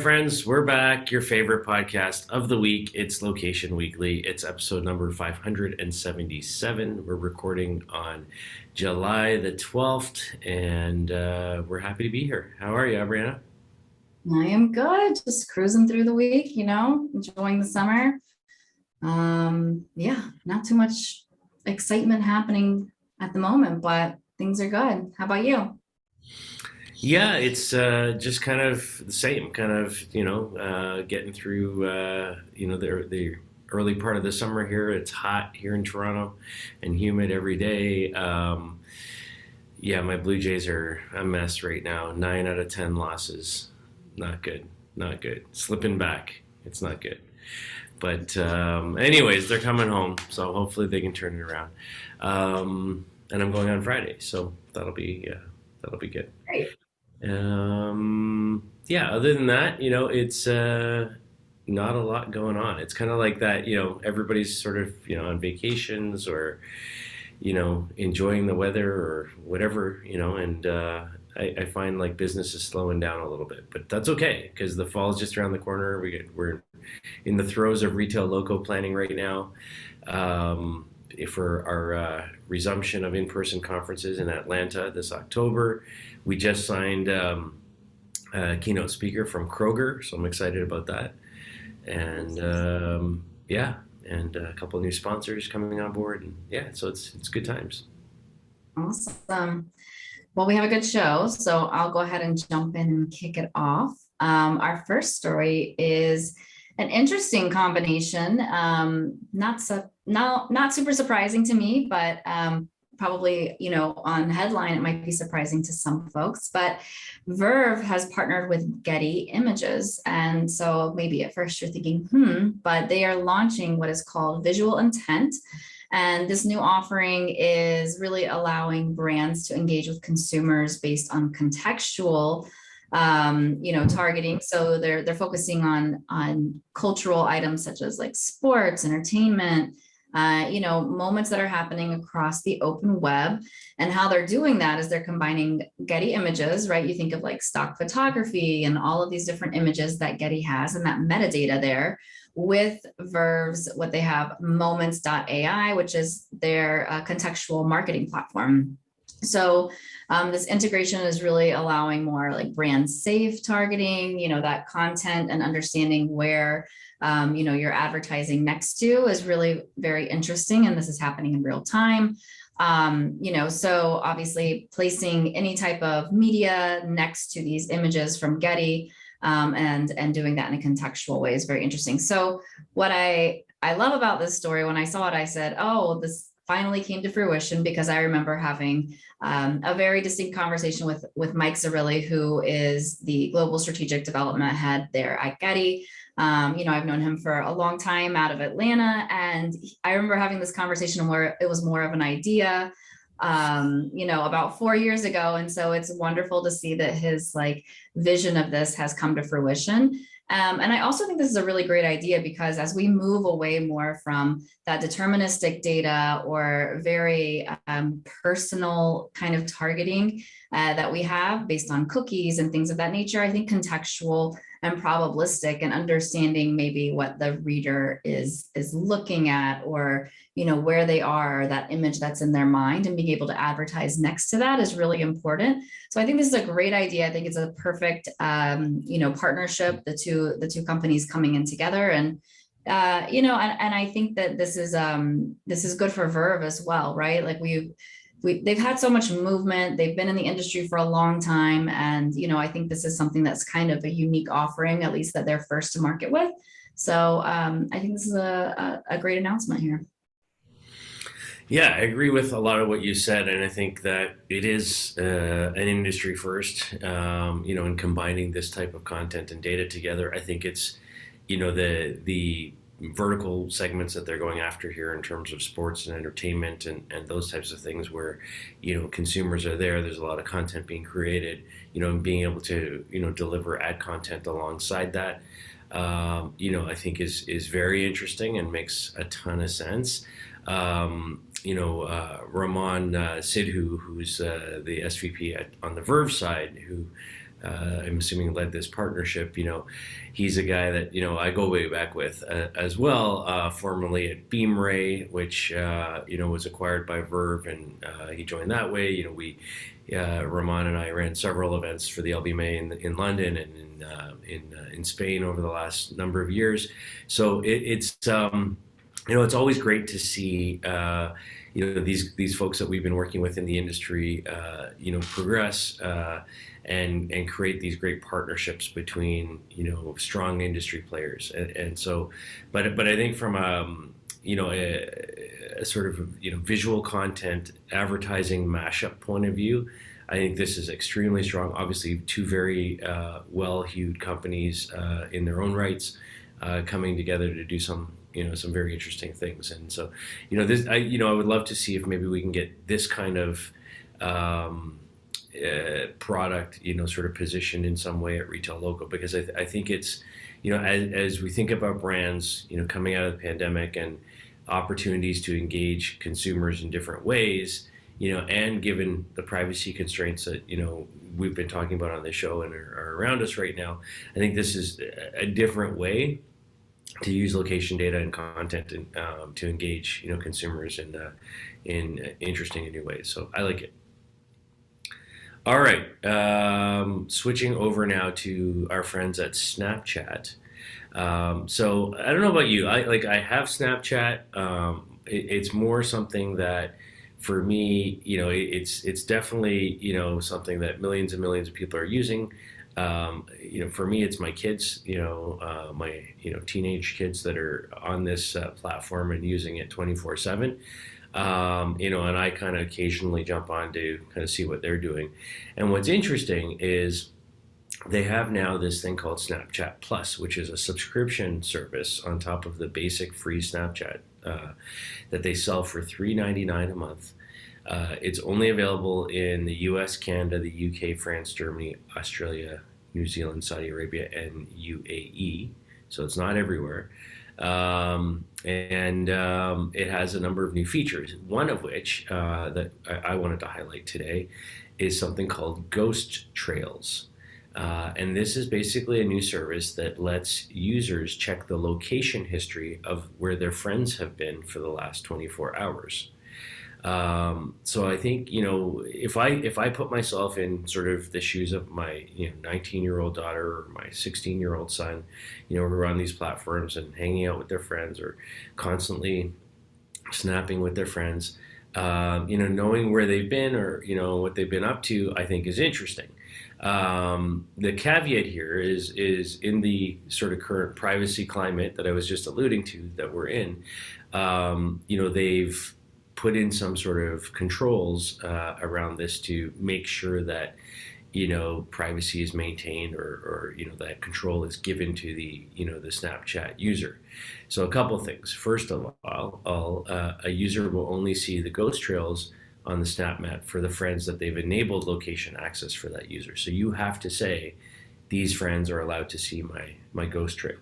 friends, we're back. Your favorite podcast of the week. It's Location Weekly. It's episode number 577. We're recording on July the 12th, and we're happy to be here. How are you, Brianna? I am good. Just cruising through the week, enjoying the summer. Yeah, not too much excitement happening at the moment, but things are good. How about you? Yeah, it's just kind of the same, getting through, the early part of the summer here. It's hot here in Toronto and humid every day. Yeah, my Blue Jays are a mess right now. 9 out of 10 losses. Not good. Not good. Slipping back. It's not good. But anyways, they're coming home, so hopefully they can turn it around. And I'm going on Friday, so that'll be good. Great. Yeah, other than that, it's not a lot going on. It's kind of like that, everybody's sort of, on vacations or, enjoying the weather or whatever, and I find like business is slowing down a little bit, but that's okay because the fall is just around the corner. We're in the throes of retail loco planning right now. For our resumption of in-person conferences in Atlanta this October. We just signed a keynote speaker from Kroger, so I'm excited about that. And yeah, and a couple of new sponsors coming on board, and yeah, so it's good times. Awesome. Well, we have a good show, so I'll go ahead and jump in and kick it off. Our first story is an interesting combination. Not super surprising to me, but probably, on headline, it might be surprising to some folks, but Verve has partnered with Getty Images. And so maybe at first you're thinking, but they are launching what is called visual intent. And this new offering is really allowing brands to engage with consumers based on contextual targeting. So they're focusing on cultural items such as like sports, entertainment, moments that are happening across the open web. And how they're doing that is they're combining Getty Images, right? You think of like stock photography and all of these different images that Getty has and that metadata there with Verve's, what they have, moments.ai, which is their contextual marketing platform. So this integration is really allowing more like brand safe targeting, that content and understanding where, you're advertising next to is really very interesting. And this is happening in real time. So obviously placing any type of media next to these images from Getty and doing that in a contextual way is very interesting. So what I love about this story, when I saw it, I said, oh, this finally came to fruition, because I remember having a very distinct conversation with Mike Zarilli, who is the global strategic development head there at Getty. I've known him for a long time out of Atlanta, and I remember having this conversation where it was more of an idea, about 4 years ago. And so it's wonderful to see that his like vision of this has come to fruition. And I also think this is a really great idea, because as we move away more from that deterministic data or very personal kind of targeting that we have based on cookies and things of that nature, I think contextual and probabilistic and understanding maybe what the reader is looking at, or where they are, that image that's in their mind, and being able to advertise next to that is really important. So I think this is a great idea. I think it's a perfect partnership, the two companies coming in together, and and I think that this is good for Verve as well, right? Like they've had so much movement. They've been in the industry for a long time. And, I think this is something that's kind of a unique offering, at least that they're first to market with. So I think this is a great announcement here. Yeah, I agree with a lot of what you said, and I think that it is an industry first, in combining this type of content and data together. I think it's, the vertical segments that they're going after here in terms of sports and entertainment and those types of things where, consumers are there. There's a lot of content being created, and being able to, deliver ad content alongside that, I think is very interesting and makes a ton of sense. Ramon Sidhu, who's the SVP on the Verve side, who I'm assuming led this partnership. He's a guy that I go way back with as well. Formerly at Beamray, which was acquired by Verve, and he joined that way. Ramon and I ran several events for the LBMA in London and in Spain over the last number of years. So it's always great to see these folks that we've been working with in the industry progress and create these great partnerships between strong industry players. And so but I think from a sort of visual content advertising mashup point of view, I think this is extremely strong. Obviously, two very well-hued companies in their own rights coming together to do some very interesting things. And so this I would love to see if maybe we can get this kind of product sort of positioned in some way at Retail Local, because I think it's as we think about brands coming out of the pandemic and opportunities to engage consumers in different ways, and given the privacy constraints that we've been talking about on this show and are around us right now, I think this is a different way to use location data and content and, to engage consumers in interesting and new ways. So I like it. All right, switching over now to our friends at Snapchat. So I don't know about you. I have Snapchat. It's more something that, for me, it's definitely something that millions and millions of people are using. For me, it's my kids. My teenage kids that are on this platform and using it 24/7. And I kind of occasionally jump on to kind of see what they're doing. And what's interesting is they have now this thing called Snapchat Plus, which is a subscription service on top of the basic free Snapchat that they sell for $3.99 a month. It's only available in the US, Canada, the UK, France, Germany, Australia, New Zealand, Saudi Arabia, and UAE. So it's not everywhere. It has a number of new features, one of which that I wanted to highlight today is something called Ghost Trails. And this is basically a new service that lets users check the location history of where their friends have been for the last 24 hours. So I think if I put myself in sort of the shoes of my 19-year-old daughter or my 16-year-old son, who are on these platforms and hanging out with their friends or constantly snapping with their friends, knowing where they've been or what they've been up to, I think is interesting. The caveat here is in the sort of current privacy climate that I was just alluding to that we're in. They've put in some sort of controls around this to make sure that privacy is maintained or that control is given to the the Snapchat user. So a couple of things. First of all, a user will only see the ghost trails on the Snap Map for the friends that they've enabled location access for that user. So you have to say these friends are allowed to see my ghost trail,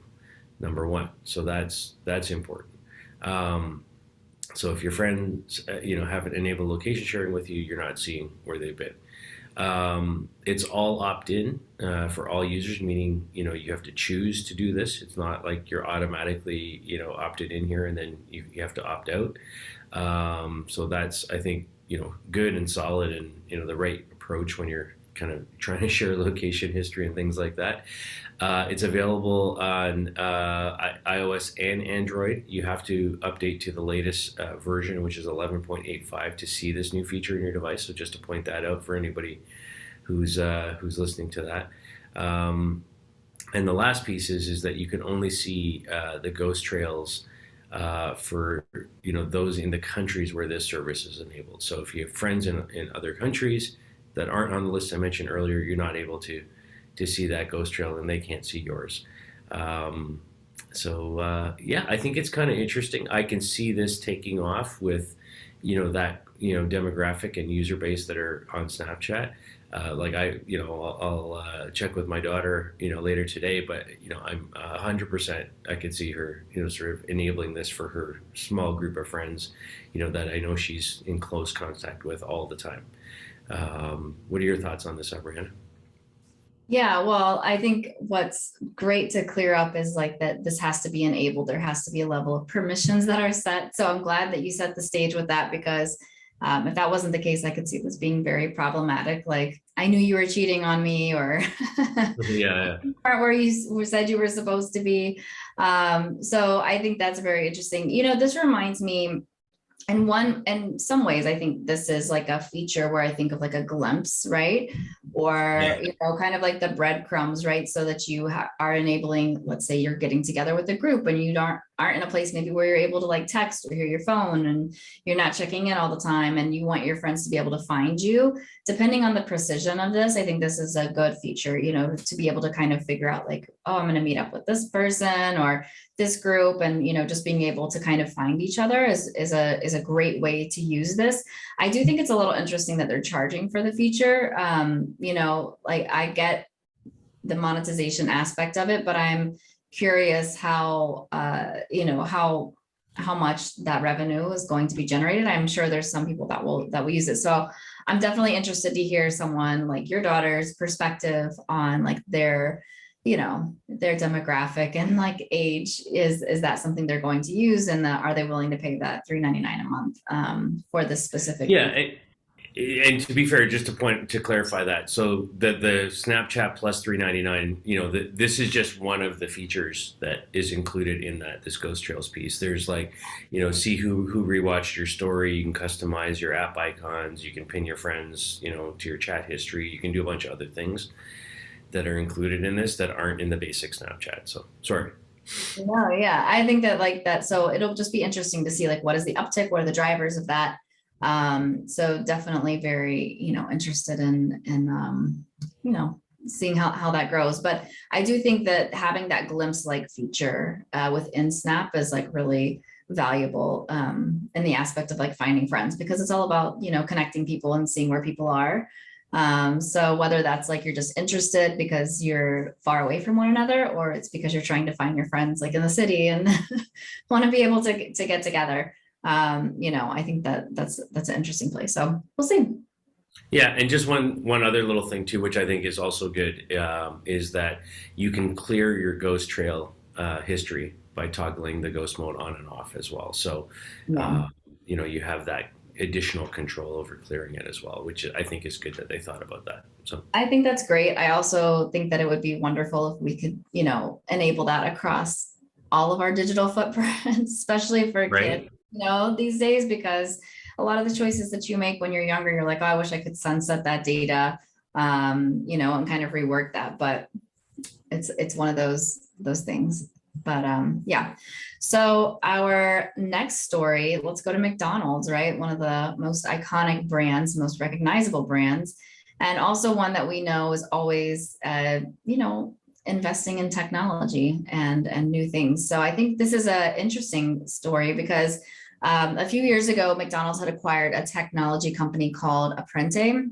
number one. So that's important. So if your friends, haven't enabled location sharing with you, you're not seeing where they've been. It's all opt-in for all users, meaning you have to choose to do this. It's not like you're automatically opted in here and then you have to opt out. So that's, I think, good and solid and the right approach when you're kind of trying to share location history and things like that. It's available on iOS and Android. You have to update to the latest version, which is 11.85, to see this new feature in your device. So just to point that out for anybody who's listening to that. And the last piece is that you can only see the ghost trails for those in the countries where this service is enabled. So if you have friends in other countries that aren't on the list I mentioned earlier, you're not able to see that ghost trail and they can't see yours. Yeah, I think it's kind of interesting. I can see this taking off with that demographic and user base that are on Snapchat. I'll check with my daughter later today, but I'm 100% I could see her sort of enabling this for her small group of friends that I know she's in close contact with all the time. What are your thoughts on this, Brianna? Yeah, well, I think what's great to clear up is like that this has to be enabled. There has to be a level of permissions that are set. So I'm glad that you set the stage with that because if that wasn't the case, I could see this being very problematic. Like, I knew you were cheating on me, or Yeah, aren't where you said you were supposed to be. So I think that's very interesting. This reminds me in some ways, I think this is like a feature where I think of like a glimpse, right? Or, yeah, kind of like the breadcrumbs, right? So that you are enabling, let's say you're getting together with a group and you aren't in a place maybe where you're able to like text or hear your phone and you're not checking in all the time and you want your friends to be able to find you. Depending on the precision of this, I think this is a good feature, to be able to kind of figure out like, oh, I'm going to meet up with this person or this group, and just being able to kind of find each other is a great way to use this. I do think it's a little interesting that they're charging for the feature. Like I get the monetization aspect of it, but I'm curious how how much that revenue is going to be generated. I'm sure there's some people that will use it. So I'm definitely interested to hear someone like your daughter's perspective on like their demographic and like age. Is that something they're going to use, and are they willing to pay that $3.99 a month for this specific yeah. feature? And to be fair, just to clarify that, so the Snapchat plus 399, this is just one of the features that is included in this Ghost Trails piece. There's like, see who rewatched your story. You can customize your app icons. You can pin your friends, to your chat history. You can do a bunch of other things that are included in this that aren't in the basic Snapchat. So sorry. No, yeah, I think that like that. So it'll just be interesting to see like what is the uptick, what are the drivers of that. So definitely very, interested in seeing how that grows. But I do think that having that glimpse like feature within Snap is like really valuable in the aspect of like finding friends, because it's all about, connecting people and seeing where people are. So whether that's like you're just interested because you're far away from one another, or it's because you're trying to find your friends like in the city and want to be able to get together. I think that's an interesting place. So we'll see. Yeah, and just one other little thing too, which I think is also good, is that you can clear your ghost trail history by toggling the ghost mode on and off as well. So, Yeah. uh, you have that additional control over clearing it as well, which I think is good that they thought about that. So, I think that's great. I also think that it would be wonderful if we could, enable that across all of our digital footprints, especially for kids, right? these days, because a lot of the choices that you make when you're younger, you're like, oh, I wish I could sunset that data, and kind of rework that. But it's one of those things. But yeah. So our next story, let's go to McDonald's, right? One of the most iconic brands, most recognizable brands, and also one that we know is always investing in technology and new things. So I think this is an interesting story because a few years ago, McDonald's had acquired a technology company called Apprente,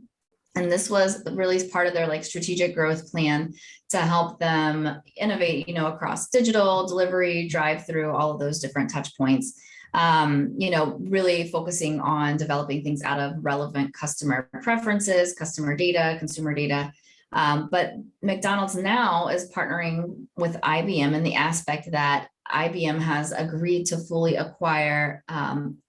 and this was really part of their like strategic growth plan to help them innovate, across digital delivery, drive through, all of those different touch points. Really focusing on developing things out of relevant customer preferences, customer data, consumer data. But McDonald's now is partnering with IBM in the aspect that IBM has agreed to fully acquire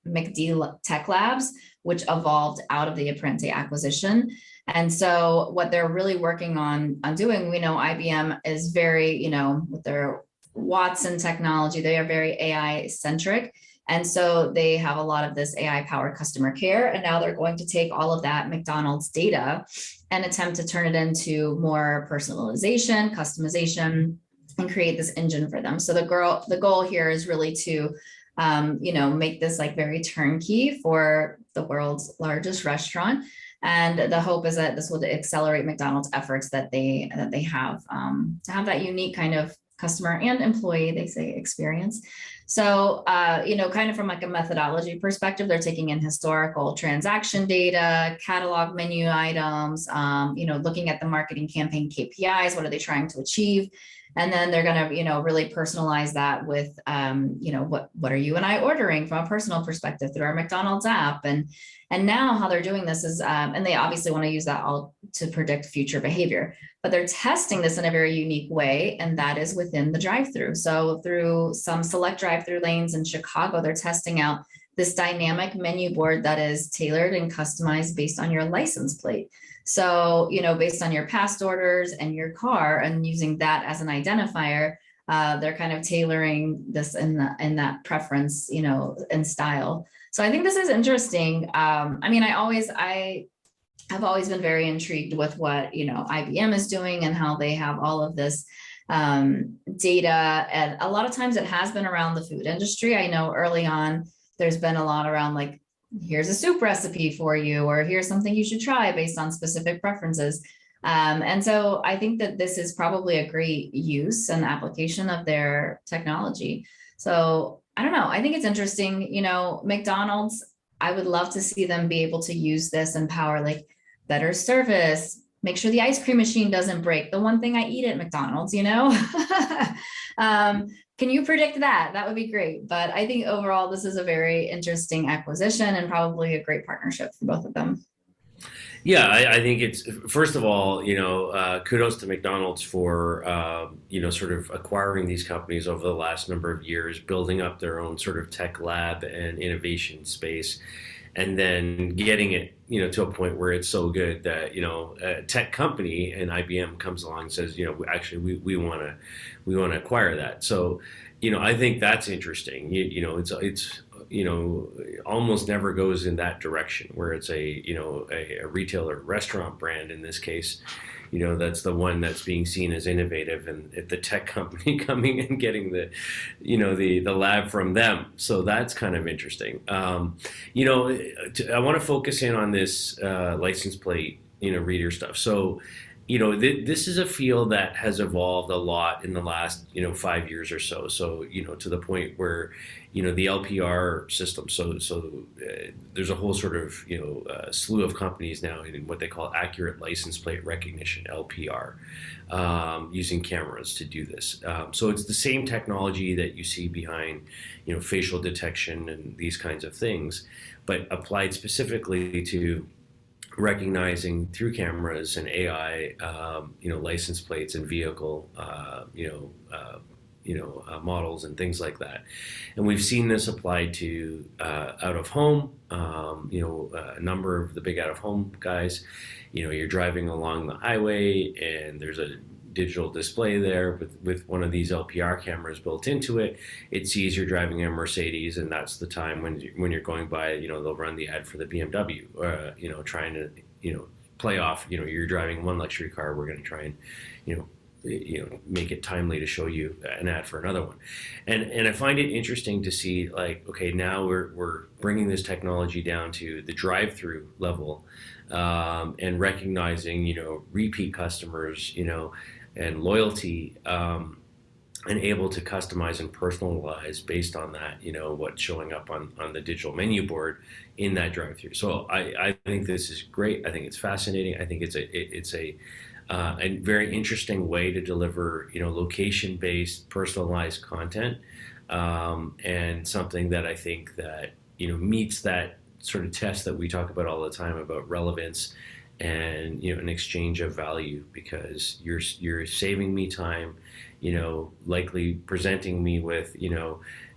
McD Tech Labs, which evolved out of the Apprente acquisition. And so what they're really working on doing, we know IBM is very, with their Watson technology, they are very AI centric. And so they have a lot of this AI powered customer care. And now they're going to take all of that McDonald's data and attempt to turn it into more personalization, customization, and create this engine for them. So the goal here is really to make this like very turnkey for the world's largest restaurant. And the hope is that this will accelerate McDonald's efforts that they have to have that unique kind of customer and employee, they say, experience. So, kind of from like a methodology perspective, they're taking in historical transaction data, catalog menu items, looking at the marketing campaign KPIs, what are they trying to achieve? And then they're going to, really personalize that with, what are you and I ordering from a personal perspective through our McDonald's app. And now how they're doing this is, and they obviously want to use that all to predict future behavior, but they're testing this in a very unique way. And that is within the drive-through. So through some select drive-through lanes in Chicago, they're testing out this dynamic menu board that is tailored and customized based on your license plate. So, based on your past orders and your car and using that as an identifier, they're kind of tailoring this in that preference, and style. So I think this is interesting. I have always been very intrigued with what, IBM is doing and how they have all of this data. And a lot of times it has been around the food industry. I know early on, there's been a lot around like, here's a soup recipe for you, or here's something you should try based on specific preferences. And so I think that this is probably a great use and application of their technology. So I don't know. I think it's interesting, McDonald's, I would love to see them be able to use this and power like better service, make sure the ice cream machine doesn't break. The one thing I eat at McDonald's, Can you predict that? That would be great. But I think overall, this is a very interesting acquisition and probably a great partnership for both of them. Yeah, I think it's first of all, kudos to McDonald's for sort of acquiring these companies over the last number of years, building up their own sort of tech lab and innovation space, and then getting it to a point where it's so good that a tech company and IBM comes along and says actually we want to acquire that. So I think that's interesting. It's almost never goes in that direction where it's a retail or restaurant brand in this case, that's the one that's being seen as innovative, and the tech company coming and getting the lab from them. So that's kind of interesting. I want to focus in on this license plate, reader stuff. So, this is a field that has evolved a lot in the last, 5 years or so. So, to the point where, the LPR system. So there's a whole sort of, slew of companies now in what they call accurate license plate recognition, LPR, using cameras to do this. So it's the same technology that you see behind, facial detection and these kinds of things, but applied specifically to recognizing through cameras and AI, license plates and vehicle, models and things like that. And we've seen this applied to out of home, a number of the big out of home guys. You're driving along the highway and there's a digital display there with one of these LPR cameras built into it. It sees you're driving a Mercedes, and that's the time when you're going by, they'll run the ad for the BMW, trying to, play off, you're driving one luxury car, we're going to try and, make it timely to show you an ad for another one. And I find it interesting to see, like, okay, now we're bringing this technology down to the drive-through level, and recognizing, repeat customers, and loyalty, and able to customize and personalize based on that, what's showing up on the digital menu board in that drive-through. So I think this is great. I think it's fascinating. I think it's a very interesting way to deliver, location-based, personalized content, and something that I think that meets that sort of test that we talk about all the time about relevance and an exchange of value, because you're saving me time, likely presenting me with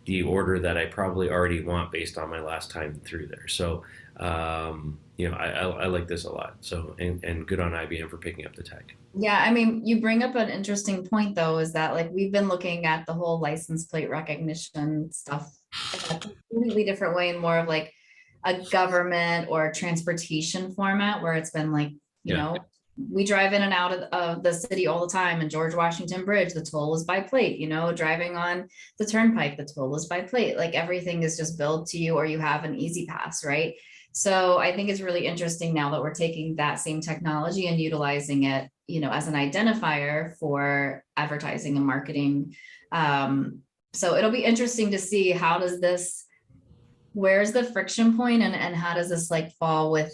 the order that I probably already want based on my last time through there. So I like this a lot. So and good on IBM for picking up the tech. Yeah, I mean, you bring up an interesting point though, is that like we've been looking at the whole license plate recognition stuff in a completely different way, and more of like a government or transportation format, where it's been like, we drive in and out of the city all the time, and George Washington Bridge, the toll is by plate, driving on the turnpike, the toll is by plate, like everything is just billed to you, or you have an easy pass, right? So I think it's really interesting now that we're taking that same technology and utilizing it, as an identifier for advertising and marketing. So it'll be interesting to see where's the friction point, and how does this like fall with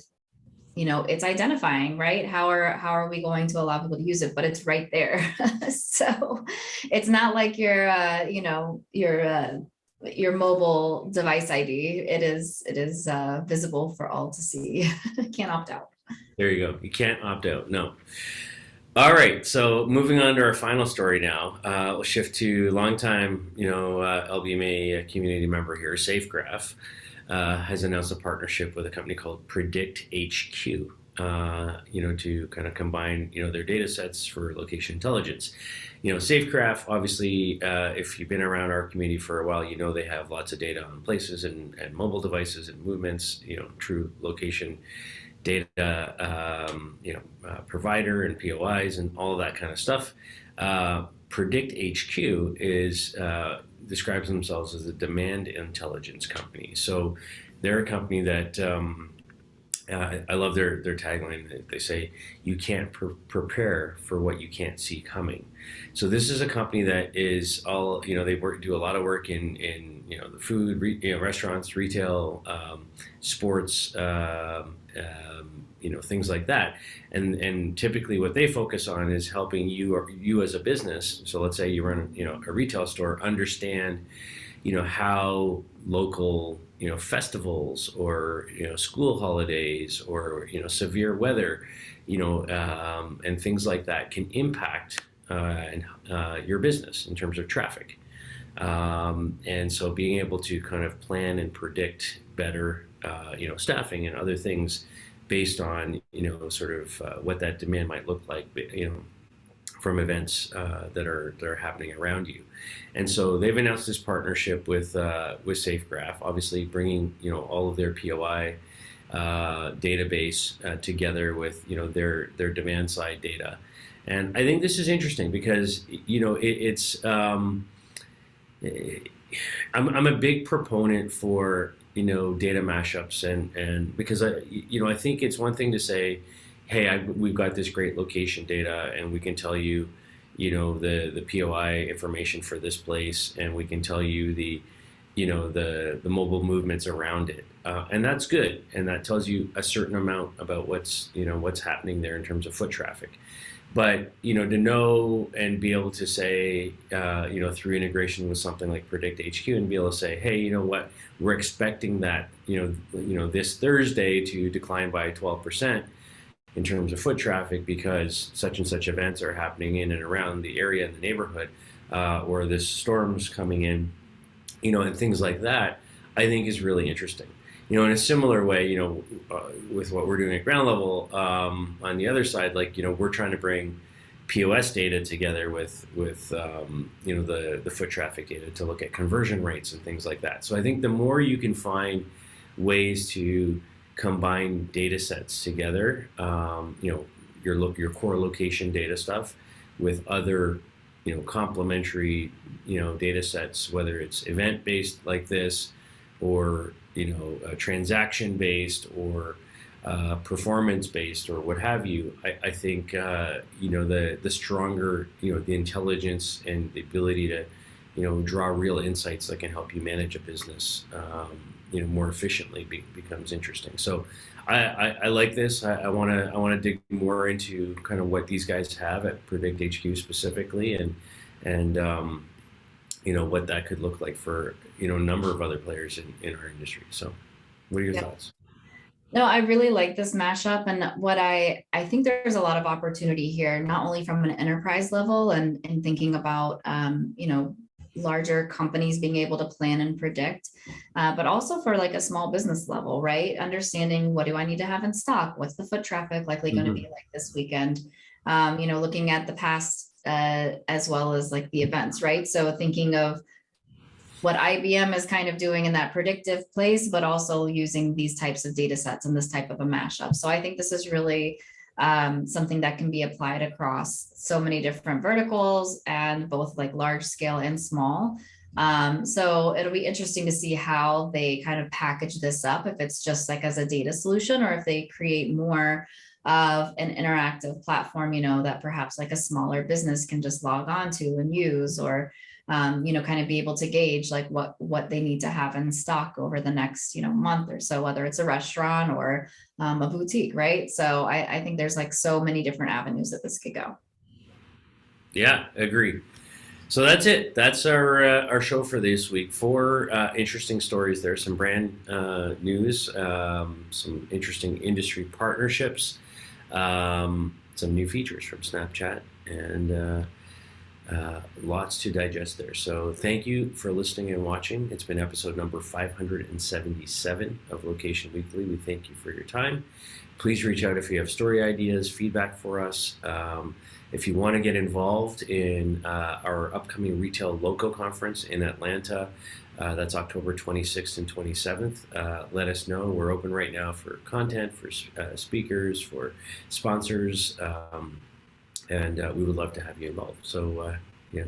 it's identifying, right? How are we going to allow people to use it? But it's right there. So it's not like your mobile device ID. It is visible for all to see. Can't opt out. There you go. You can't opt out. No. All right. So moving on to our final story now. We'll shift to longtime, LBMA community member here, SafeGraph, has announced a partnership with a company called PredictHQ. To kind of combine, their data sets for location intelligence. SafeGraph, obviously, if you've been around our community for a while, they have lots of data on places and mobile devices and movements, true location data, provider and POIs and all of that kind of stuff. PredictHQ describes themselves as a demand intelligence company. So they're a company that I love their tagline. They say, "You can't prepare for what you can't see coming." So this is a company that is all, they do a lot of work in the food, restaurants, retail, sports, things like that. And typically what they focus on is helping you as a business. So let's say you run, a retail store, understand, how local, festivals or, school holidays or, severe weather, and things like that can impact your business in terms of traffic. And so being able to kind of plan and predict better, staffing and other things based on, sort of what that demand might look like, from events that are happening around you. And so they've announced this partnership with SafeGraph, obviously bringing, all of their POI database together with, their demand side data. And I think this is interesting because, I'm a big proponent for, data mashups and because I think it's one thing to say, hey, we've got this great location data and we can tell you, the POI information for this place, and we can tell you the mobile movements around it, and that's good, and that tells you a certain amount about what's happening there in terms of foot traffic. But to know and be able to say, through integration with something like PredictHQ, and be able to say, hey, you know what, we're expecting that this Thursday to decline by 12% in terms of foot traffic because such and such events are happening in and around the area and the neighborhood, or this storm's coming in, and things like that, I think is really interesting. In a similar way, with what we're doing at ground level, on the other side, like, we're trying to bring POS data together with the foot traffic data to look at conversion rates and things like that. So I think the more you can find ways to combine data sets together, your core location data stuff with other, complementary, data sets, whether it's event-based like this, or transaction-based, or performance-based, or what have you. I think the stronger, the intelligence and the ability to draw real insights that can help you manage a business more efficiently becomes interesting. So I like this. I want to dig more into kind of what these guys have at PredictHQ specifically, and what that could look like for a number of other players in our industry. So what are your thoughts? No, I really like this mashup, and what I think there's a lot of opportunity here, not only from an enterprise level and thinking about larger companies being able to plan and predict, but also for like a small business level, right? Understanding, what do I need to have in stock? What's the foot traffic likely going to be like this weekend? Looking at the past as well as like the events, right? So thinking of what IBM is kind of doing in that predictive place, but also using these types of data sets and this type of a mashup. So I think this is really something that can be applied across so many different verticals, and both like large scale and small. So it'll be interesting to see how they kind of package this up, if it's just like as a data solution, or if they create more of an interactive platform, that perhaps like a smaller business can just log on to and use, or kind of be able to gauge like what they need to have in stock over the next, month or so, whether it's a restaurant or a boutique, right? So I think there's like so many different avenues that this could go. Yeah, agree. So that's it. That's our show for this week. Four interesting stories there. Some brand news, some interesting industry partnerships, some new features from Snapchat, and lots to digest there. So thank you for listening and watching. It's been episode number 577 of Location Weekly. We thank you for your time. Please reach out if you have story ideas, feedback for us. If you want to get involved in our upcoming Retail Loco Conference in Atlanta, that's October 26th and 27th. Let us know. We're open right now for content, for speakers, for sponsors, and we would love to have you involved. So,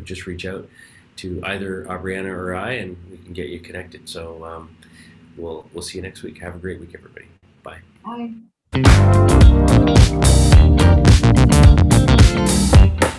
just reach out to either Aubriana or I, and we can get you connected. So, we'll see you next week. Have a great week, everybody. Bye. Bye.